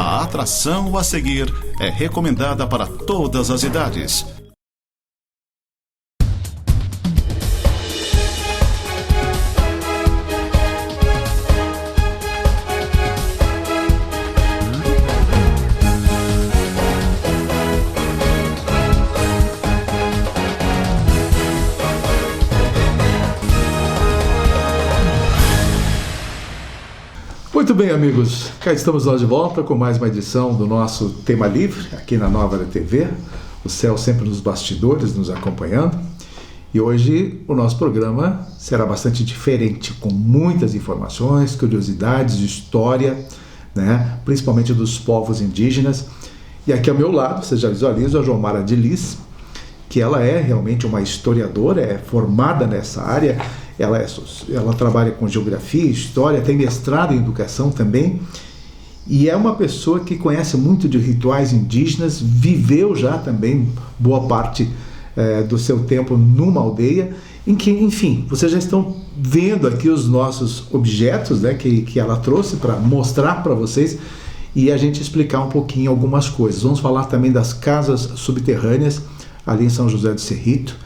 A atração a seguir é recomendada para todas as idades. Muito bem, amigos, cá estamos nós de volta com mais uma edição do nosso Tema Livre, aqui na Nova TV. O Céu sempre nos bastidores, nos acompanhando. E hoje o nosso programa será bastante diferente, com muitas informações, curiosidades, história, né? Principalmente dos povos indígenas. E aqui ao meu lado, você já visualiza a Jomara de Lis, que ela é realmente uma historiadora, é formada nessa área. Ela trabalha com geografia, história, tem mestrado em educação também, e é uma pessoa que conhece muito de rituais indígenas, viveu já também boa parte do seu tempo numa aldeia, em que, enfim, vocês já estão vendo aqui os nossos objetos, né, que ela trouxe para mostrar para vocês e a gente explicar um pouquinho algumas coisas. Vamos falar também das casas subterrâneas ali em São José do Cerrito,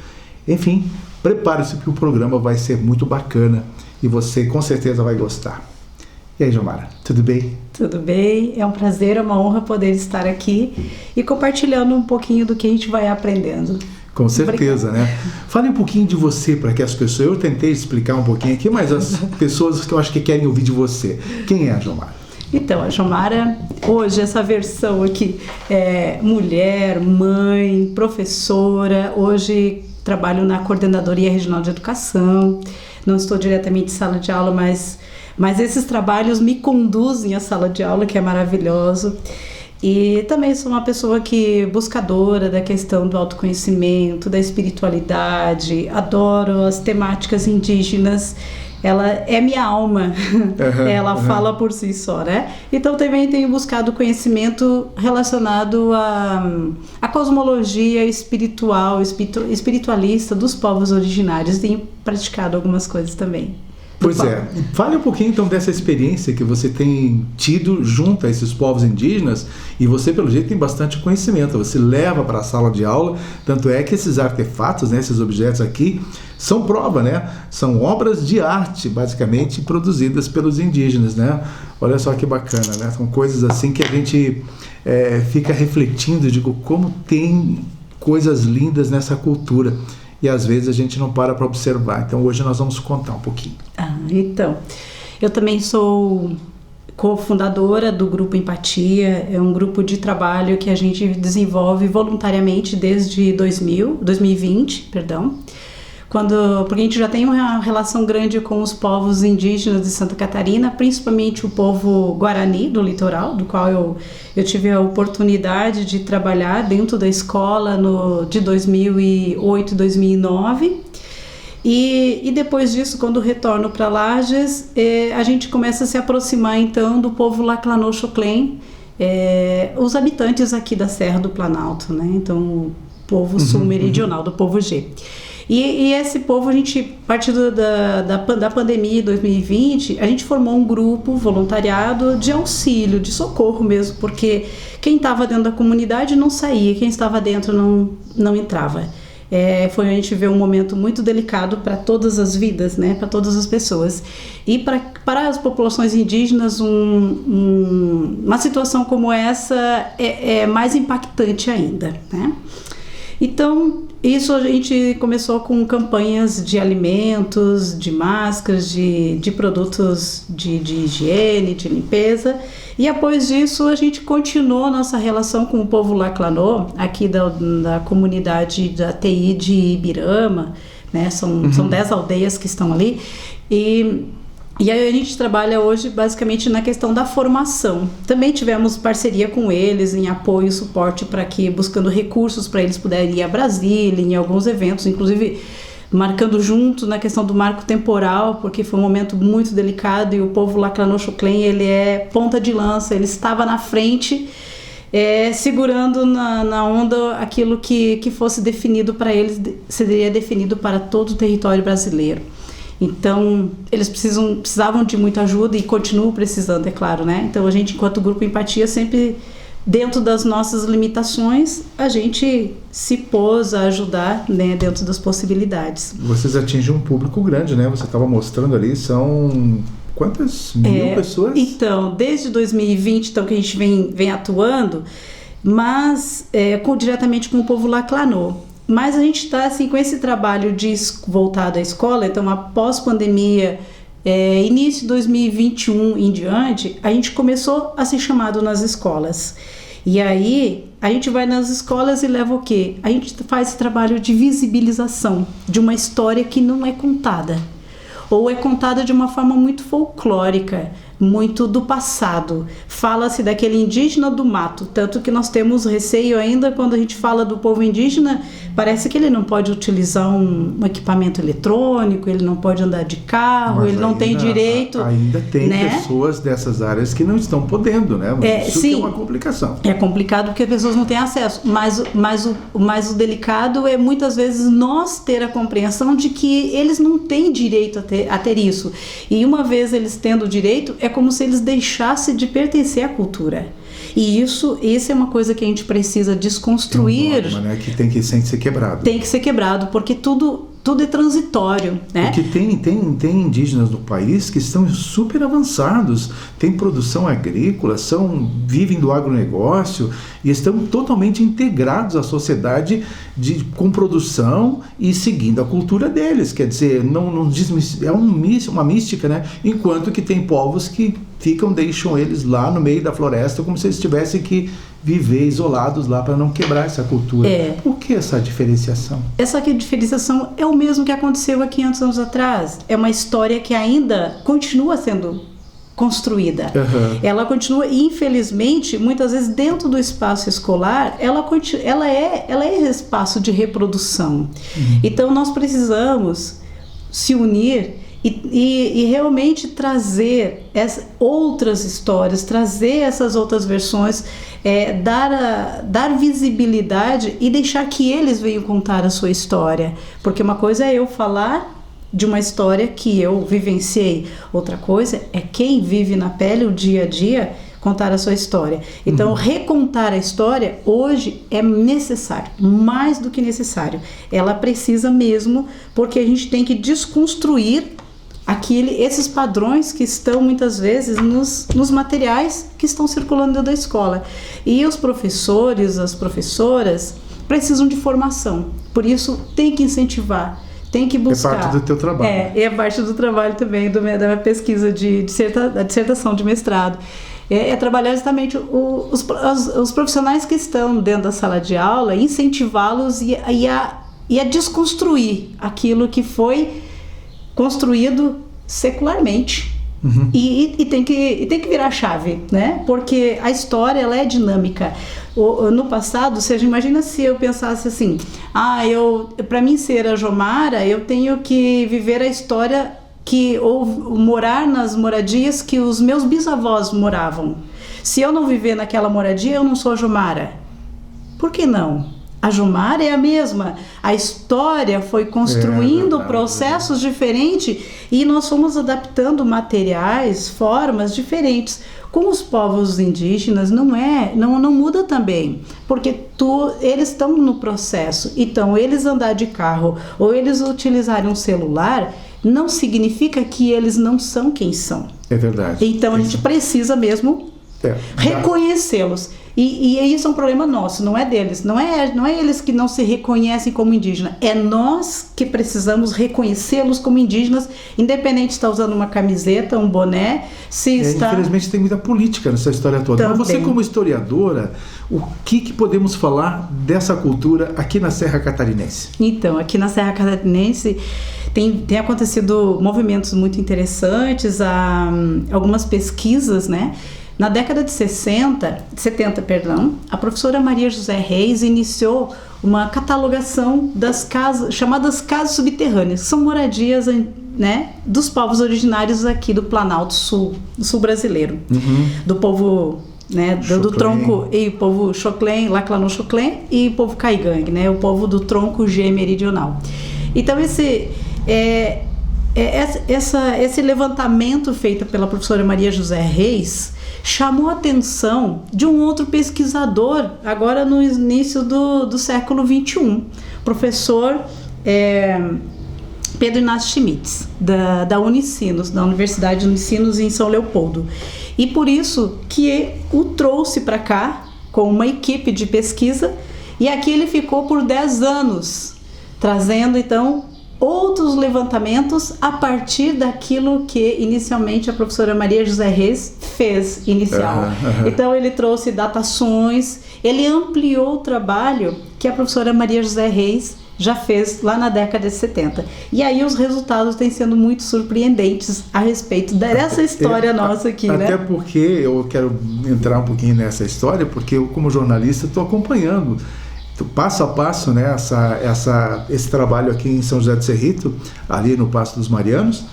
enfim. Prepare-se que o programa vai ser muito bacana e você com certeza vai gostar. E aí, Jomara, tudo bem? Tudo bem, é um prazer, é uma honra poder estar aqui e compartilhando um pouquinho do que a gente vai aprendendo. Com certeza, né? Fale um pouquinho de você para que as pessoas... Eu tentei explicar um pouquinho aqui, mas as pessoas que eu acho que querem ouvir de você. Quem é a Jomara? Então, a Jomara, hoje, essa versão aqui, é mulher, mãe, professora, hoje... Trabalho na Coordenadoria Regional de Educação, não estou diretamente em sala de aula, mas esses trabalhos me conduzem à sala de aula, que é maravilhoso. E também sou uma pessoa buscadora da questão do autoconhecimento, da espiritualidade, adoro as temáticas indígenas. Ela é minha alma, ela fala por si só, né? Então também tenho buscado conhecimento relacionado à cosmologia espiritual, espiritualista dos povos originários. Tenho praticado algumas coisas também. Pois é, fale um pouquinho então dessa experiência que você tem tido junto a esses povos indígenas, e você pelo jeito tem bastante conhecimento, você leva para a sala de aula, tanto é que esses artefatos, né, esses objetos aqui, são prova, né? São obras de arte, basicamente, produzidas pelos indígenas, né? Olha só que bacana, né? São coisas assim que a gente fica refletindo, digo, como tem coisas lindas nessa cultura. E às vezes a gente não para observar. Então hoje nós vamos contar um pouquinho. Então, eu também sou cofundadora do Grupo Empatia. É um grupo de trabalho que a gente desenvolve voluntariamente desde 2020, porque a gente já tem uma relação grande com os povos indígenas de Santa Catarina, principalmente o povo Guarani do litoral, do qual eu tive a oportunidade de trabalhar dentro da escola de 2008 e 2009. E depois disso, quando retorno para Lages, a gente começa a se aproximar então do povo Laclanô-Xoclen, os habitantes aqui da Serra do Planalto, né? Então o povo sul-meridional, do povo G. E esse povo, a gente, a partir da pandemia de 2020, a gente formou um grupo voluntariado de auxílio, de socorro mesmo, porque quem estava dentro da comunidade não saía, quem estava dentro não entrava. A gente vê um momento muito delicado para todas as vidas, né, para todas as pessoas. E para as populações indígenas, uma situação como essa é mais impactante ainda, né? Então, isso a gente começou com campanhas de alimentos, de máscaras, de produtos de higiene, de limpeza. E após disso, a gente continuou nossa relação com o povo Laclanô, aqui da comunidade da TI de Ibirama, né? São 10 aldeias que estão ali. E aí a gente trabalha hoje basicamente na questão da formação. Também tivemos parceria com eles em apoio e suporte buscando recursos para eles poderem ir a Brasília, em alguns eventos, inclusive marcando junto na questão do marco temporal, porque foi um momento muito delicado e o povo Laclanô-Xoclen, ele é ponta de lança, ele estava na frente, segurando na onda aquilo que fosse definido para eles, seria definido para todo o território brasileiro. Então, eles precisavam de muita ajuda e continuam precisando, é claro, né? Então, a gente, enquanto Grupo Empatia, sempre, dentro das nossas limitações, a gente se pôs a ajudar, né, dentro das possibilidades. Vocês atingem um público grande, né? Você estava mostrando ali, são quantas mil pessoas? Então, desde 2020, então, que a gente vem atuando, mas diretamente com o povo Laclanô. Mas a gente está assim, com esse trabalho voltado à escola, então após pandemia, início de 2021 em diante, a gente começou a ser chamado nas escolas. E aí a gente vai nas escolas e leva o quê? A gente faz esse trabalho de visibilização de uma história que não é contada. Ou é contada de uma forma muito folclórica, muito do passado. Fala-se daquele indígena do mato, tanto que nós temos receio ainda quando a gente fala do povo indígena, parece que ele não pode utilizar um equipamento eletrônico, ele não pode andar de carro, mas ele não tem direito. Ainda tem, né? Pessoas dessas áreas que não estão podendo, né? Isso sim, que é uma complicação. É complicado porque as pessoas não têm acesso, mas o delicado é muitas vezes nós ter a compreensão de que eles não têm direito a ter isso. E uma vez eles tendo direito, é como se eles deixassem de pertencer à cultura. E isso é uma coisa que a gente precisa desconstruir. Tem uma norma, né, que tem que ser quebrado. Tem que ser quebrado, porque tudo é transitório, né? Porque tem indígenas no país que estão super avançados, tem produção agrícola, vivem do agronegócio e estão totalmente integrados à sociedade com produção e seguindo a cultura deles. Quer dizer, é uma mística, né? Enquanto que tem povos que deixam eles lá no meio da floresta como se eles tivessem que viver isolados lá para não quebrar essa cultura. Por que essa diferenciação? Essa diferenciação é o mesmo que aconteceu há 500 anos atrás. É uma história que ainda continua sendo construída. Uhum. Ela continua, e infelizmente, muitas vezes dentro do espaço escolar, ela é espaço de reprodução. Uhum. Então nós precisamos se unir e realmente trazer outras histórias, trazer essas outras versões, dar visibilidade e deixar que eles venham contar a sua história. Porque uma coisa é eu falar de uma história que eu vivenciei, outra coisa é quem vive na pele o dia a dia contar a sua história. Então, recontar a história hoje é necessário, mais do que necessário. Ela precisa mesmo, porque a gente tem que desconstruir esses padrões que estão muitas vezes nos materiais que estão circulando dentro da escola. E os professores, as professoras precisam de formação. Por isso tem que incentivar, tem que buscar. É parte do teu trabalho. É parte do trabalho também, da minha pesquisa da dissertação de mestrado. É trabalhar justamente os profissionais que estão dentro da sala de aula, incentivá-los e a desconstruir aquilo que foi construído secularmente. Uhum. E tem que virar chave, né? Porque a história ela é dinâmica. No passado, imagina se eu pensasse assim, para mim ser a Jomara, eu tenho que viver a história ou morar nas moradias que os meus bisavós moravam. Se eu não viver naquela moradia, eu não sou a Jomara. Por que não? A Jomara é a mesma. A história foi construindo processos diferentes e nós fomos adaptando materiais, formas diferentes. Com os povos indígenas não muda também, porque eles estão no processo. Então, eles andar de carro ou eles utilizarem um celular não significa que eles não são quem são. É verdade. Então, a gente precisa mesmo reconhecê-los. E isso é um problema nosso, não é deles. Não é eles que não se reconhecem como indígenas. É nós que precisamos reconhecê-los como indígenas, independente de estar usando uma camiseta, um boné. Infelizmente tem muita política nessa história toda. Também. Mas você, como historiadora, o que podemos falar dessa cultura aqui na Serra Catarinense? Então, aqui na Serra Catarinense tem acontecido movimentos muito interessantes, algumas pesquisas, né? Na década de 70, a professora Maria José Reis iniciou uma catalogação das casas, chamadas casas subterrâneas, que são moradias, né, dos povos originários aqui do Planalto Sul, do sul brasileiro, do povo, né, do tronco, e o povo Xoclém, Laclanô Xoclém, e o povo Caigangue, né, o povo do tronco G meridional. Então esse levantamento feito pela professora Maria José Reis chamou a atenção de um outro pesquisador, agora no início do século XXI, professor Pedro Inácio Schmitz, da Unicinos, da Universidade de Unicinos em São Leopoldo. E por isso que o trouxe para cá com uma equipe de pesquisa, e aqui ele ficou por 10 anos, trazendo então outros levantamentos a partir daquilo que inicialmente a professora Maria José Reis fez inicial. Então ele trouxe datações, ele ampliou o trabalho que a professora Maria José Reis já fez lá na década de 70. E aí os resultados têm sido muito surpreendentes a respeito dessa história nossa aqui, né? Até porque eu quero entrar um pouquinho nessa história, porque eu, como jornalista, estou acompanhando passo a passo, né, esse trabalho aqui em São José do Cerrito, ali no Passo dos Marianos,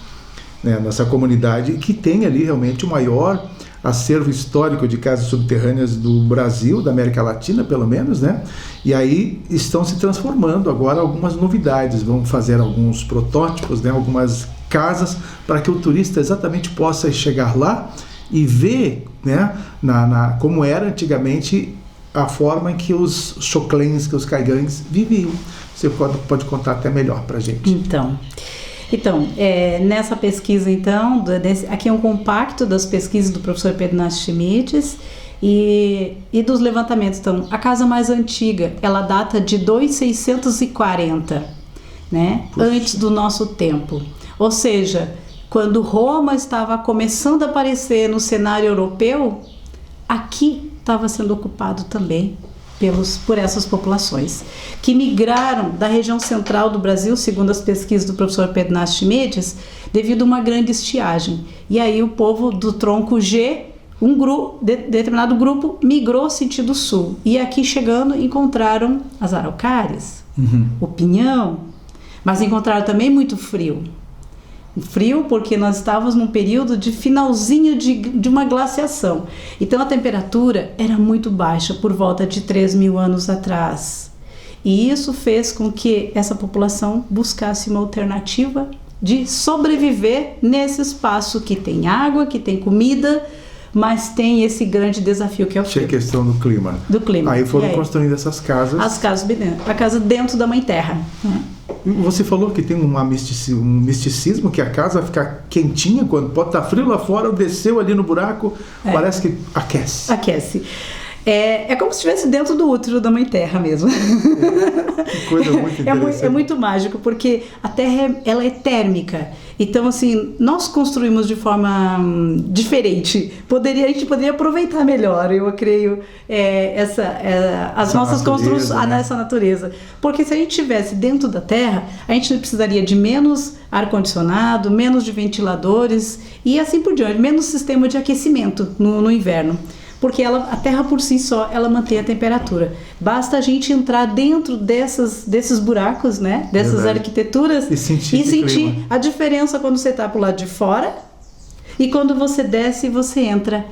né, nessa comunidade que tem ali realmente o maior acervo histórico de casas subterrâneas do Brasil, da América Latina pelo menos, né? E aí estão se transformando agora algumas novidades, vão fazer alguns protótipos, né, algumas casas para que o turista exatamente possa chegar lá e ver, né, como era antigamente a forma em que os choclens, que os caigangues viviam. Você pode contar até melhor para a gente. Então, nessa pesquisa, então, aqui é um compacto das pesquisas do professor Pedro Inácio Schmitz e dos levantamentos. Então, a casa mais antiga, ela data de 2640, né? Antes do nosso tempo. Ou seja, quando Roma estava começando a aparecer no cenário europeu, aqui estava sendo ocupado também por essas populações que migraram da região central do Brasil, segundo as pesquisas do professor Pedro Inácio Schmitz, devido a uma grande estiagem. E aí o povo do tronco G, determinado grupo, migrou sentido sul. E aqui chegando encontraram as araucárias, o pinhão, mas encontraram também muito frio. Frio porque nós estávamos num período de finalzinho de uma glaciação. Então a temperatura era muito baixa, por volta de 3.000 anos atrás. E isso fez com que essa população buscasse uma alternativa de sobreviver nesse espaço que tem água, que tem comida, mas tem esse grande desafio que é o frio. Tinha a questão do clima. Aí foram construindo essas casas. A casa dentro da Mãe Terra. Você falou que tem um misticismo, que a casa fica quentinha quando pode estar frio lá fora, desceu ali no buraco, parece que aquece. Aquece. É como se estivesse dentro do útero da Mãe Terra mesmo. Que coisa muito interessante. É muito mágico, porque a Terra ela é térmica. Então, assim, nós construímos de forma diferente. A gente poderia aproveitar melhor, eu creio, as nossas construções, né? Nessa natureza. Porque se a gente estivesse dentro da Terra, a gente precisaria de menos ar-condicionado, menos de ventiladores e assim por diante, menos sistema de aquecimento no inverno. Porque a Terra por si só, ela mantém a temperatura. Basta a gente entrar dentro desses buracos, né? Dessas arquiteturas e sentir a diferença quando você está para o lado de fora e quando você desce e você entra.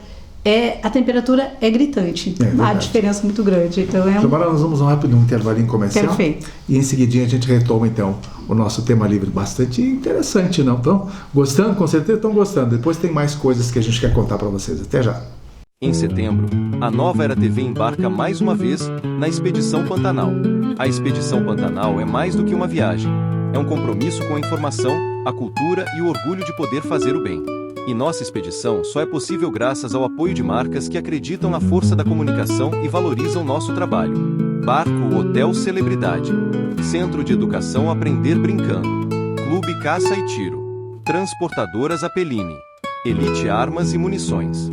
A temperatura é gritante. A diferença é muito grande. Então Agora nós vamos rápido um intervalinho comercial. Perfeito. E em seguidinha a gente retoma então o nosso tema livre. Bastante interessante, não? Então, gostando? Com certeza estão gostando. Depois tem mais coisas que a gente quer contar para vocês. Até já. Em setembro, a Nova Era TV embarca mais uma vez na Expedição Pantanal. A Expedição Pantanal é mais do que uma viagem. É um compromisso com a informação, a cultura e o orgulho de poder fazer o bem. E nossa expedição só é possível graças ao apoio de marcas que acreditam na força da comunicação e valorizam nosso trabalho. Barco Hotel Celebridade. Centro de Educação Aprender Brincando. Clube Caça e Tiro. Transportadoras Apelline. Elite Armas e Munições.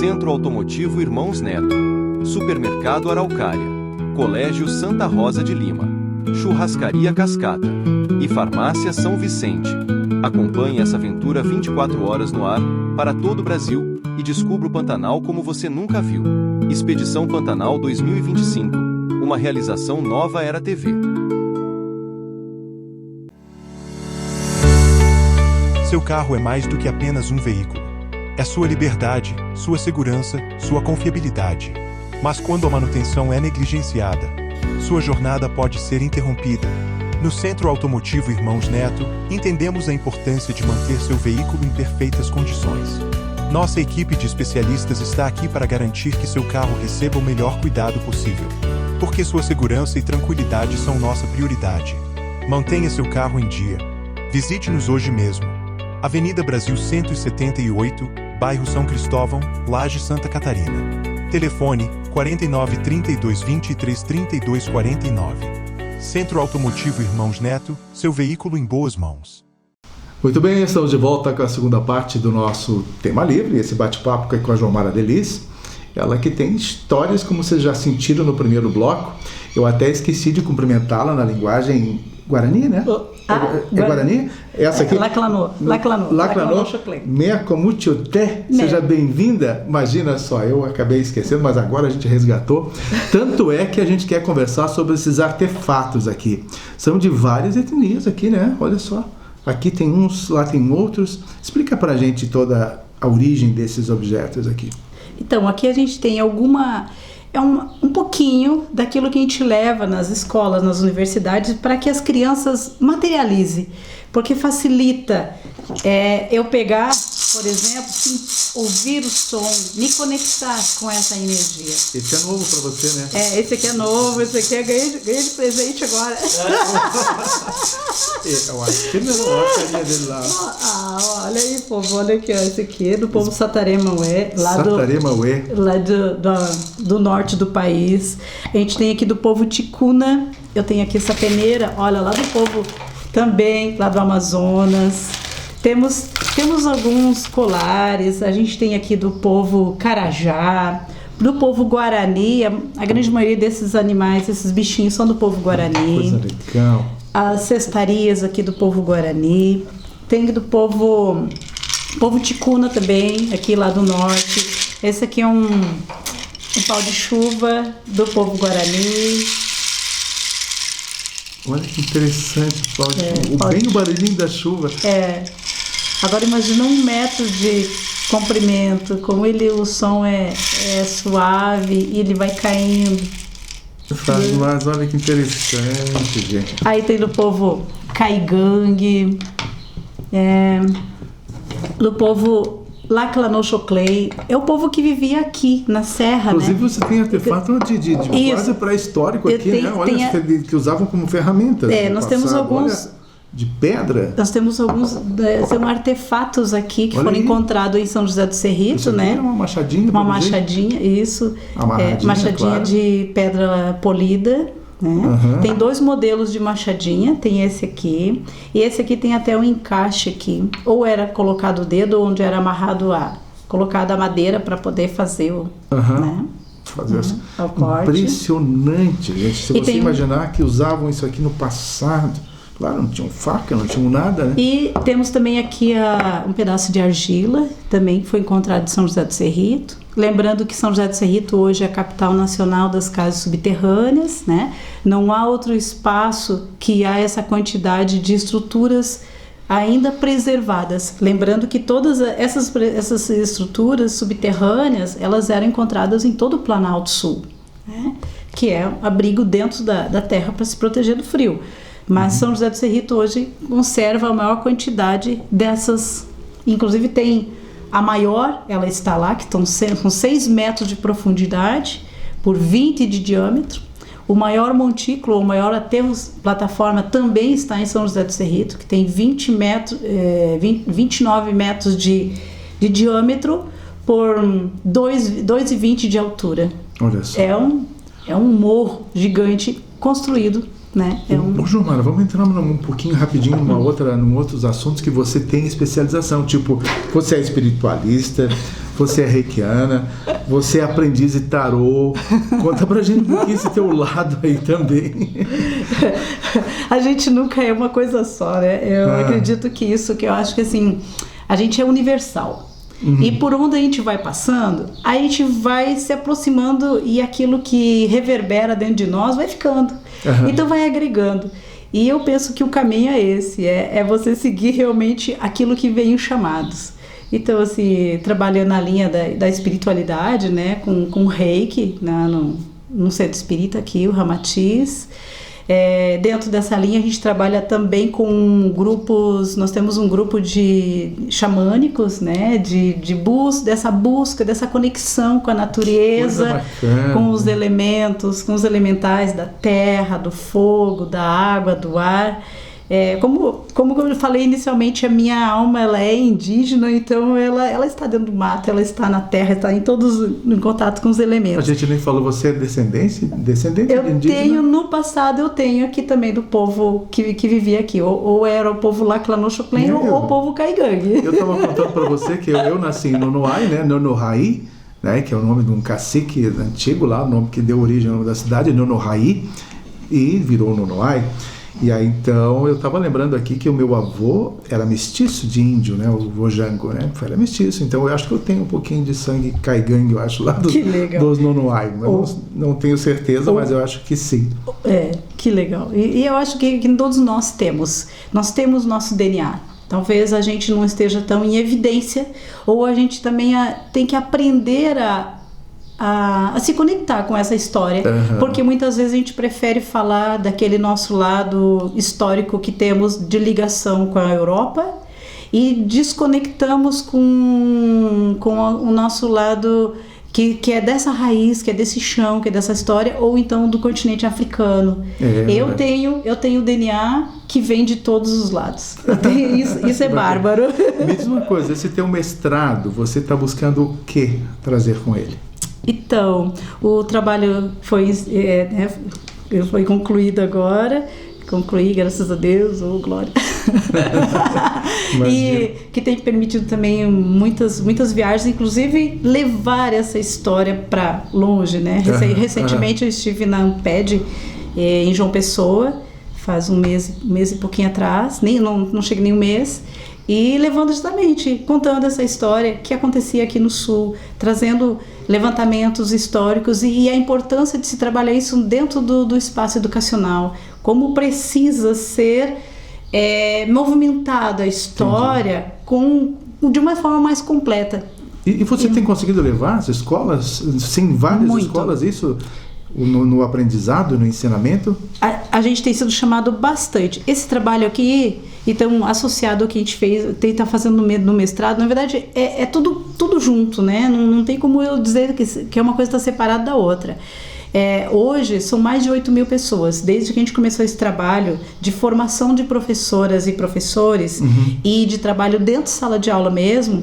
Centro Automotivo Irmãos Neto. Supermercado Araucária. Colégio Santa Rosa de Lima. Churrascaria Cascata. E Farmácia São Vicente. Acompanhe essa aventura 24 horas no ar, para todo o Brasil, e descubra o Pantanal como você nunca viu. Expedição Pantanal 2025. Uma realização Nova Era TV. Seu carro é mais do que apenas um veículo. É sua liberdade, sua segurança, sua confiabilidade. Mas quando a manutenção é negligenciada, sua jornada pode ser interrompida. No Centro Automotivo Irmãos Neto, entendemos a importância de manter seu veículo em perfeitas condições. Nossa equipe de especialistas está aqui para garantir que seu carro receba o melhor cuidado possível, porque sua segurança e tranquilidade são nossa prioridade. Mantenha seu carro em dia. Visite-nos hoje mesmo. Avenida Brasil 178, bairro São Cristóvão, Laje, Santa Catarina. Telefone 49 32 23 32 49. Centro Automotivo Irmãos Neto, seu veículo em boas mãos. Muito bem, estamos de volta com a segunda parte do nosso Tema Livre, esse bate-papo com a João Delis. Ela que tem histórias, como vocês já sentiram no primeiro bloco. Eu até esqueci de cumprimentá-la na linguagem Guarani, né? É Guarani? Essa aqui? Laclanô. Meacomutioté. Seja bem-vinda. Imagina só, eu acabei esquecendo, mas agora a gente resgatou. Tanto é que a gente quer conversar sobre esses artefatos aqui. São de várias etnias aqui, né? Olha só. Aqui tem uns, lá tem outros. Explica pra gente toda a origem desses objetos aqui. Então, aqui a gente tem um pouquinho daquilo que a gente leva nas escolas, nas universidades, para que as crianças materializem, porque facilita eu pegar, por exemplo, ouvir o som, me conectar com essa energia. Esse é novo para você, né? Esse aqui é novo, esse aqui ganhei de presente agora. Eu acho que não, olha a carinha dele lá. Olha aí, povo, olha aqui, ó, esse aqui é do povo Sataré-Maué, lá do norte do país. A gente tem aqui do povo Ticuna, eu tenho aqui essa peneira, olha, lá do povo também, lá do Amazonas. Temos alguns colares, a gente tem aqui do povo Carajá, do povo Guarani, a grande maioria desses animais, esses bichinhos são do povo Guarani. Coisa legal. As cestarias aqui do povo Guarani, tem do povo Ticuna também, aqui lá do norte. Esse aqui é um pau de chuva do povo Guarani. Olha que interessante, bem o barulhinho da chuva. Agora imagina 1 metro de comprimento, como o som é suave e ele vai caindo. Mas olha que interessante, gente. Aí tem do povo Caigangue, do povo Laclanô-Choclei, é o povo que vivia aqui na serra, inclusive, né? você tem artefato de quase pré-histórico aqui, né? Olha, que usavam como ferramentas. Nós temos alguns... Olha, de pedra? Nós temos alguns artefatos aqui que foram encontrados em São José do Cerrito, né? É uma machadinha? Uma machadinha, isso. Machadinha, claro. De pedra polida. Né? Uhum. Tem 2 modelos de machadinha, tem esse aqui e esse aqui tem até um encaixe aqui, ou era colocado o dedo ou onde era amarrado colocada a madeira para poder fazer o corte. Impressionante, gente. Se você imaginar que usavam isso aqui no passado, claro, não tinham faca, não tinham nada, né? E temos também aqui um pedaço de argila, também que foi encontrado em São José do Cerrito. Lembrando que São José do Cerrito hoje é a capital nacional das casas subterrâneas, né? Não há outro espaço que há essa quantidade de estruturas ainda preservadas. Lembrando que todas essas estruturas subterrâneas, elas eram encontradas em todo o Planalto Sul, né? Que é um abrigo dentro da terra para se proteger do frio. Mas São José do Cerrito hoje conserva a maior quantidade dessas, inclusive tem a maior, ela está lá, que estão com 6 metros de profundidade por 20 de diâmetro. O maior montículo, ou maior aterro plataforma também está em São José do Cerrito, que tem 29 metros de diâmetro por 2,20 de altura. Olha só. É um morro gigante construído, né? João, vamos entrar um pouquinho rapidinho num outros assuntos que você tem especialização, tipo, você é espiritualista, você é reikiana, você é aprendiz de tarô. Conta pra gente um pouquinho esse teu lado aí também. A gente nunca é uma coisa só, né? Eu acredito que eu acho que assim, a gente é universal. Uhum. E por onde a gente vai passando, a gente vai se aproximando e aquilo que reverbera dentro de nós vai ficando. Uhum. Então vai agregando. E eu penso que o caminho é esse, é você seguir realmente aquilo que vem os chamados. Então, assim, trabalhando na linha da espiritualidade, né, com o Reiki, né, no centro espírita aqui, o Ramatiz. Dentro dessa linha a gente trabalha também com grupos, nós temos um grupo de xamânicos, né, dessa busca, dessa conexão com a natureza, com os elementos, com os elementais da terra, do fogo, da água, do ar. Como eu falei inicialmente, a minha alma ela é indígena, então ela está dentro do mato, ela está na terra, está em contato com os elementos. A gente nem falou, você é descendente eu indígena? No passado eu tenho aqui também do povo que vivia aqui, ou era o povo Laclanochoclen ou o povo Caigangue. Eu estava contando para você que eu nasci em Nonoai, né, Nonohai, né, que é o nome de um cacique antigo lá, o nome que deu origem ao nome da cidade, Nonohai, e virou Nonoai. E aí, então, eu estava lembrando aqui que o meu avô era mestiço de índio, né? O vô Jango, né? Era mestiço. Então, eu acho que eu tenho um pouquinho de sangue caigangue, eu acho, lá dos Nonoai. Não tenho certeza, mas eu acho que sim. Que legal. E eu acho que todos nós temos. Nós temos nosso DNA. Talvez a gente não esteja tão em evidência, ou a gente também tem que aprender a se conectar com essa história, porque muitas vezes a gente prefere falar daquele nosso lado histórico que temos de ligação com a Europa e desconectamos com o nosso lado que é dessa raiz, que é desse chão, que é dessa história, ou então do continente africano. Eu tenho DNA que vem de todos os lados. Isso é bárbaro. Me diz uma coisa, esse teu mestrado, você está buscando o que trazer com ele? Então, o trabalho foi concluído agora. Concluí, graças a Deus, glória. E que tem permitido também muitas viagens, inclusive levar essa história para longe, né? Recentemente eu estive na Amped, em João Pessoa, faz um mês e pouquinho atrás, não chega nem um mês, e levando justamente, contando essa história que acontecia aqui no Sul, trazendo levantamentos históricos e a importância de se trabalhar isso dentro do espaço educacional, como precisa ser movimentada a história de uma forma mais completa. E você tem conseguido levar as escolas, sim, várias escolas, isso no aprendizado, no ensinamento? A gente tem sido chamado bastante. Esse trabalho aqui, então, associado ao que a gente está fazendo no mestrado, na verdade, é tudo junto, né? Não tem como eu dizer que uma coisa está separada da outra. Hoje, são mais de 8 mil pessoas, desde que a gente começou esse trabalho de formação de professoras e professores e de trabalho dentro de sala de aula mesmo,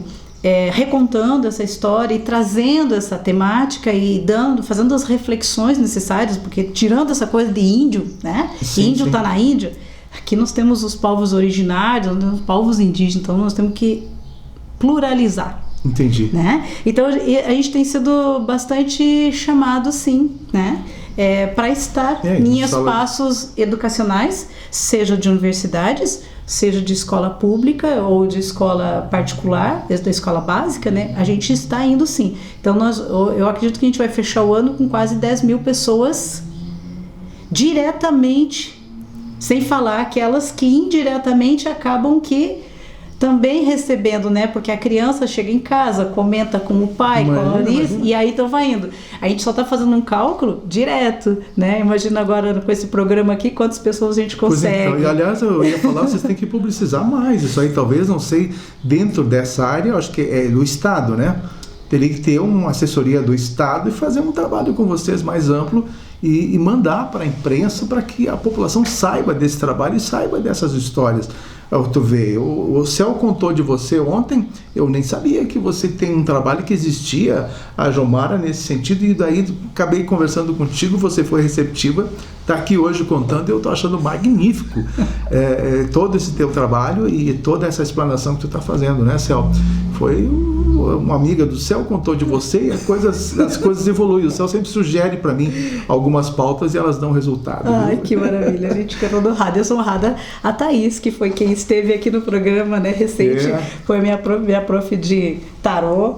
recontando essa história e trazendo essa temática e fazendo as reflexões necessárias, porque tirando essa coisa de índio, né? Índio está na Índia. Aqui nós temos os povos originários, os povos indígenas, então nós temos que pluralizar. Entendi. Né? Então a gente tem sido bastante chamado, sim, né? Para estar em espaços educacionais, seja de universidades, seja de escola pública ou de escola particular, desde a escola básica, né? A gente está indo, sim. Então eu acredito que a gente vai fechar o ano com quase 10 mil pessoas diretamente, sem falar aquelas que indiretamente acabam também recebendo, né? Porque a criança chega em casa, comenta com o pai, com a Alice, e aí então vai indo. A gente só está fazendo um cálculo direto, né? Imagina agora com esse programa aqui, quantas pessoas a gente consegue. Então, e aliás, eu ia falar, vocês têm que publicizar mais. Isso aí talvez, não sei, dentro dessa área, eu acho que é do Estado, né? Teria que ter uma assessoria do Estado e fazer um trabalho com vocês mais amplo e mandar para a imprensa para que a população saiba desse trabalho e saiba dessas histórias. Tu vê, o Céu contou de você ontem, eu nem sabia que você tem um trabalho que existia, a Jomara, nesse sentido, e daí acabei conversando contigo, você foi receptiva, está aqui hoje contando, e eu estou achando magnífico todo esse teu trabalho e toda essa explanação que tu está fazendo, né, Céu? Foi uma amiga do Céu contou de você e as coisas evoluem. O Céu sempre sugere para mim algumas pautas e elas dão resultado. Ai, que maravilha, a gente quer honrada. Eu sou honrada a Thaís, que foi quem esteve aqui no programa, né, recente, foi minha prof de tarô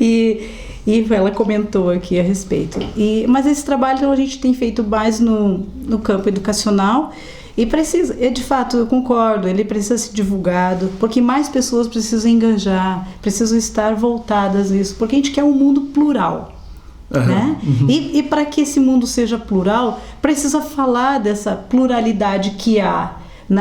e ela comentou aqui a respeito. Mas esse trabalho a gente tem feito mais no campo educacional. E precisa, de fato, eu concordo, ele precisa ser divulgado, porque mais pessoas precisam engajar, precisam estar voltadas nisso, porque a gente quer um mundo plural, Né? E para que esse mundo seja plural, precisa falar dessa pluralidade que há,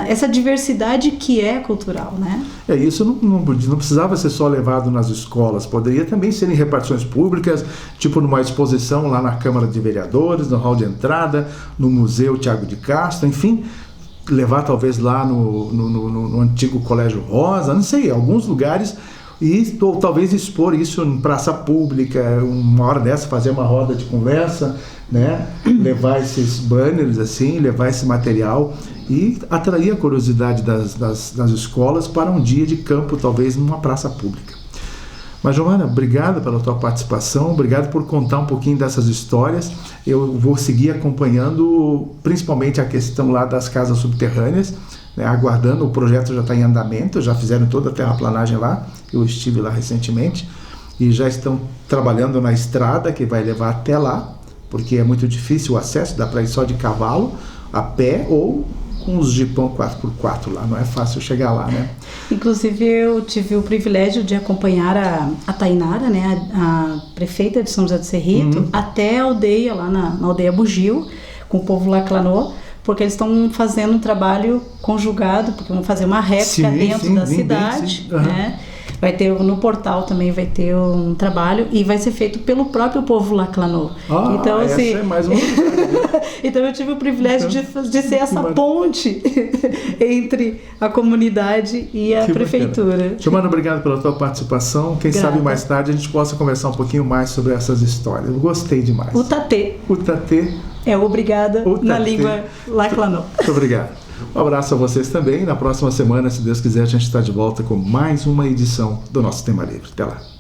essa diversidade que é cultural, né? Isso não precisava ser só levado nas escolas, poderia também ser em repartições públicas, tipo numa exposição lá na Câmara de Vereadores, no hall de entrada, no Museu Tiago de Castro, enfim, levar talvez lá no antigo Colégio Rosa, não sei, alguns lugares, ou talvez expor isso em praça pública, uma hora dessa fazer uma roda de conversa, né? Levar esses banners assim, levar esse material e atrair a curiosidade das escolas para um dia de campo, talvez numa praça pública. Mas, Giovana, obrigado pela tua participação, obrigado por contar um pouquinho dessas histórias. Eu vou seguir acompanhando principalmente a questão lá das casas subterrâneas, né, aguardando. O projeto já está em andamento, já fizeram toda a terraplanagem lá, eu estive lá recentemente, e já estão trabalhando na estrada que vai levar até lá, porque é muito difícil o acesso, dá para ir só de cavalo, a pé ou com os jipão 4x4 lá, não é fácil chegar lá, né? Inclusive eu tive o privilégio de acompanhar a Tainara, né, a prefeita de São José do Cerrito, até a aldeia, lá na aldeia Bugio, com o povo Laclanô, porque eles estão fazendo um trabalho conjugado, porque vão fazer uma réplica dentro da cidade, né? Vai ter no portal também vai ter um trabalho e vai ser feito pelo próprio povo Laclanô. Então assim, é mais uma então eu tive o privilégio de ser essa ponte entre a comunidade e a prefeitura. Giovana, obrigado pela tua participação. Quem sabe mais tarde a gente possa conversar um pouquinho mais sobre essas histórias. Eu gostei demais. O tatê. O tatê. É obrigada na língua Laclanô. Muito obrigado. Um abraço a vocês também. Na próxima semana, se Deus quiser, a gente está de volta com mais uma edição do nosso Tema Livre. Até lá.